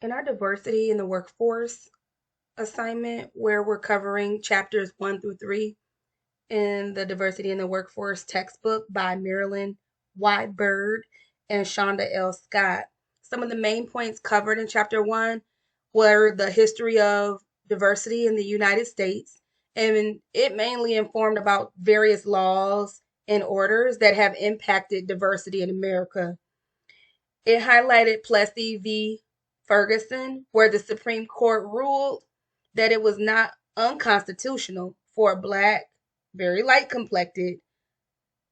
In our diversity in the workforce assignment, where we're covering chapters 1 through 3 in the Diversity in the Workforce textbook by Marilyn Whitebird and Shonda L. Scott, some of the main points covered in chapter 1 were the history of diversity in the United States, and it mainly informed about various laws and orders that have impacted diversity in America. It highlighted Plessy v. Ferguson, where the Supreme Court ruled that it was not unconstitutional for a black, very light complected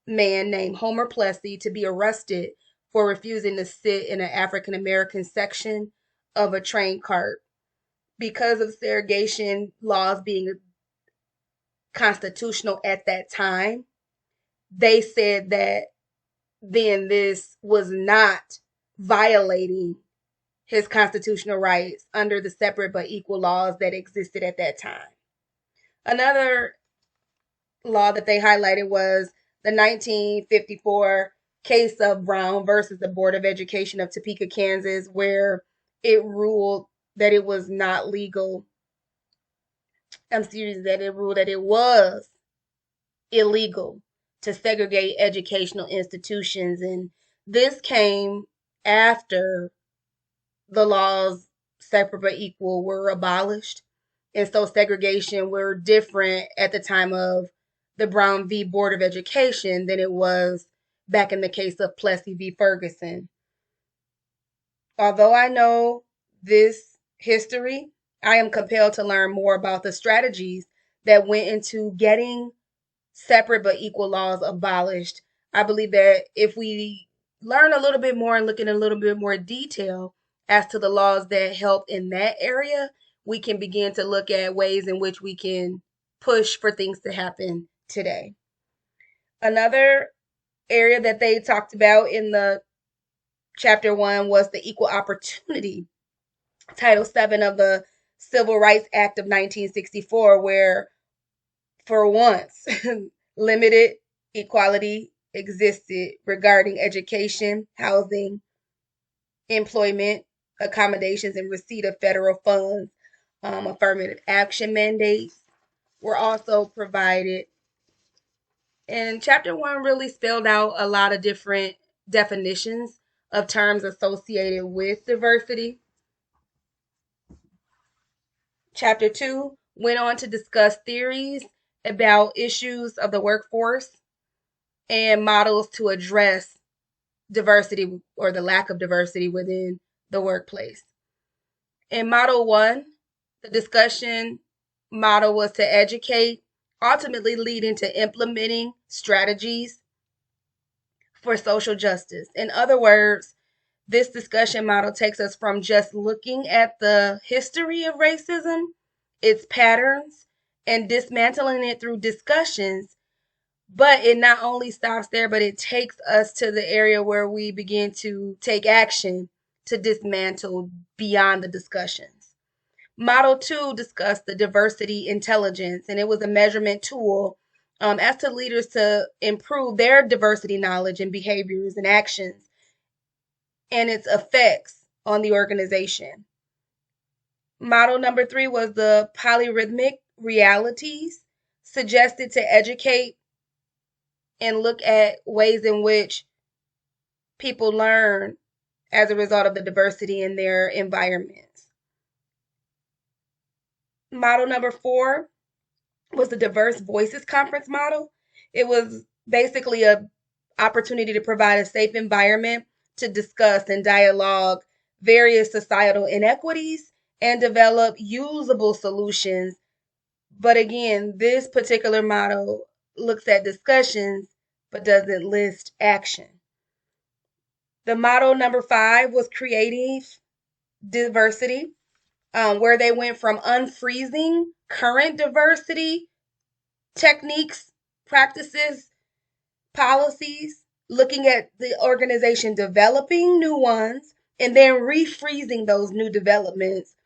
man named Homer Plessy to be arrested for refusing to sit in an African American section of a train cart. Because of segregation laws being constitutional at that time, they said that then this was not violating his constitutional rights under the separate but equal laws that existed at that time. Another law that they highlighted was the 1954 case of Brown versus the Board of Education of Topeka, Kansas, where it ruled that it was not legal. That it ruled that it was illegal to segregate educational institutions. And this came after the laws separate but equal were abolished. And so segregation were different at the time of the Brown v. Board of Education than it was back in the case of Plessy v. Ferguson. Although I know this history, I am compelled to learn more about the strategies that went into getting separate but equal laws abolished. I believe that if we learn a little bit more and look in a little bit more detail as to the laws that help in that area, we can begin to look at ways in which we can push for things to happen today. Another area that they talked about in the chapter 1 was the equal opportunity, Title 7 of the Civil Rights Act of 1964, where for once limited equality existed regarding education, housing, employment, accommodations, and receipt of federal funds. Affirmative action mandates were also provided. And chapter 1 really spelled out a lot of different definitions of terms associated with diversity. Chapter 2 went on to discuss theories about issues of the workforce and models to address diversity or the lack of diversity within the workplace. In Model 1, the discussion model was to educate, ultimately leading to implementing strategies for social justice. In other words, this discussion model takes us from just looking at the history of racism, its patterns, and dismantling it through discussions. But it not only stops there, but it takes us to the area where we begin to take action to dismantle beyond the discussions. Model 2 discussed the diversity intelligence, and it was a measurement tool as to leaders to improve their diversity knowledge and behaviors and actions and its effects on the organization. Model number 3 was the polyrhythmic realities, suggested to educate and look at ways in which people learn as a result of the diversity in their environments. Model number 4 was the diverse voices conference model. It was basically an opportunity to provide a safe environment to discuss and dialogue various societal inequities and develop usable solutions. But again, this particular model looks at discussions but doesn't list action. The model number 5 was creative diversity, where they went from unfreezing current diversity techniques, practices, policies, looking at the organization developing new ones, and then refreezing those new developments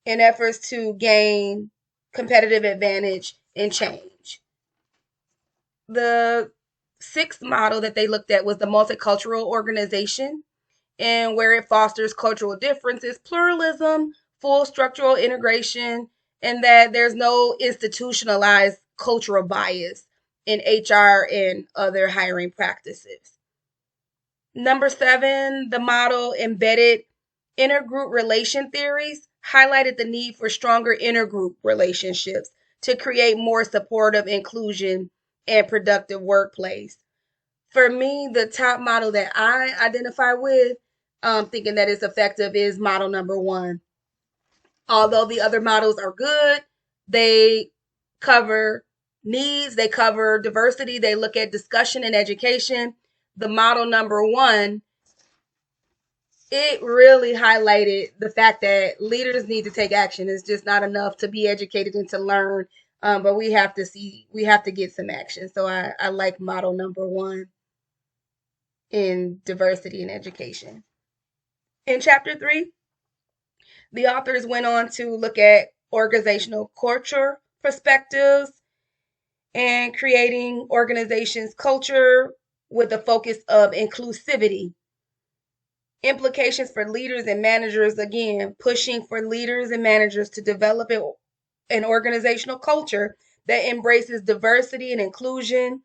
in efforts to gain competitive advantage and change. The sixth model that they looked at was the multicultural organization, and where it fosters cultural differences, pluralism, full structural integration, and that there's no institutionalized cultural bias in HR and other hiring practices. Number 7, the model embedded intergroup relation theories highlighted the need for stronger intergroup relationships to create more supportive inclusion and productive workplace. For me, the top model that I identify with, thinking that it's effective, is model number 1. Although the other models are good, they cover needs, they cover diversity, they look at discussion and education. The model number 1, it really highlighted the fact that leaders need to take action. It's just not enough to be educated and to learn, but we have to get some action. So I like model number 1 in diversity and education. In chapter 3, the authors went on to look at organizational culture perspectives and creating organizations' culture with a focus of inclusivity. Implications for leaders and managers, again, pushing for leaders and managers to develop an organizational culture that embraces diversity and inclusion,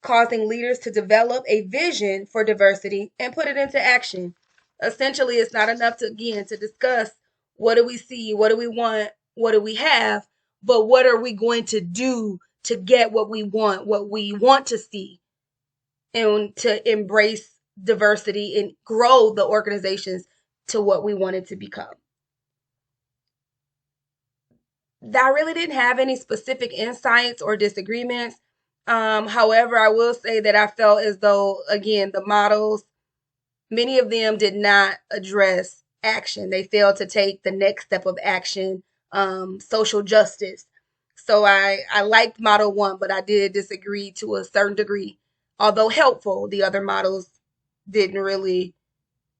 causing leaders to develop a vision for diversity and put it into action. Essentially, it's not enough to, again, to discuss what do we see, what do we want, what do we have, but what are we going to do to get what we want to see, and to embrace diversity and grow the organizations to what we want it to become. I really didn't have any specific insights or disagreements. However, I will say that I felt as though, again, the models, many of them did not address action. They failed to take the next step of action, social justice. So I liked model 1, but I did disagree to a certain degree. Although helpful, the other models didn't really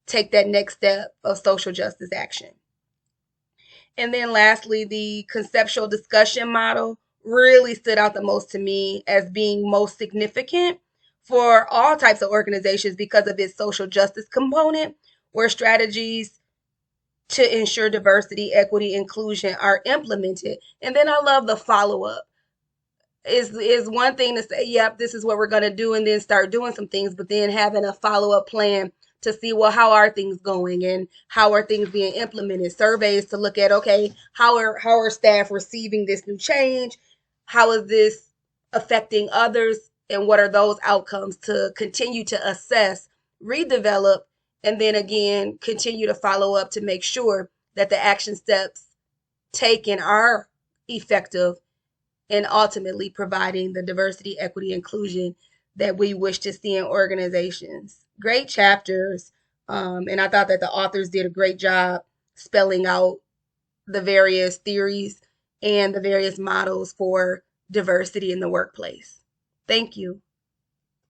take that next step of social justice action. And then lastly, the conceptual discussion model really stood out the most to me as being most significant for all types of organizations because of its social justice component, where strategies to ensure diversity, equity, inclusion are implemented. And then I love the follow-up. Is one thing to say, yep, this is what we're going to do, and then start doing some things, but then having a follow-up plan to see, well, how are things going and how are things being implemented? Surveys to look at, okay, how are staff receiving this new change? How is this affecting others? And what are those outcomes to continue to assess, redevelop, and then again, continue to follow up to make sure that the action steps taken are effective and ultimately providing the diversity, equity, inclusion that we wish to see in organizations. Great chapters. And I thought that the authors did a great job spelling out the various theories and the various models for diversity in the workplace. Thank you.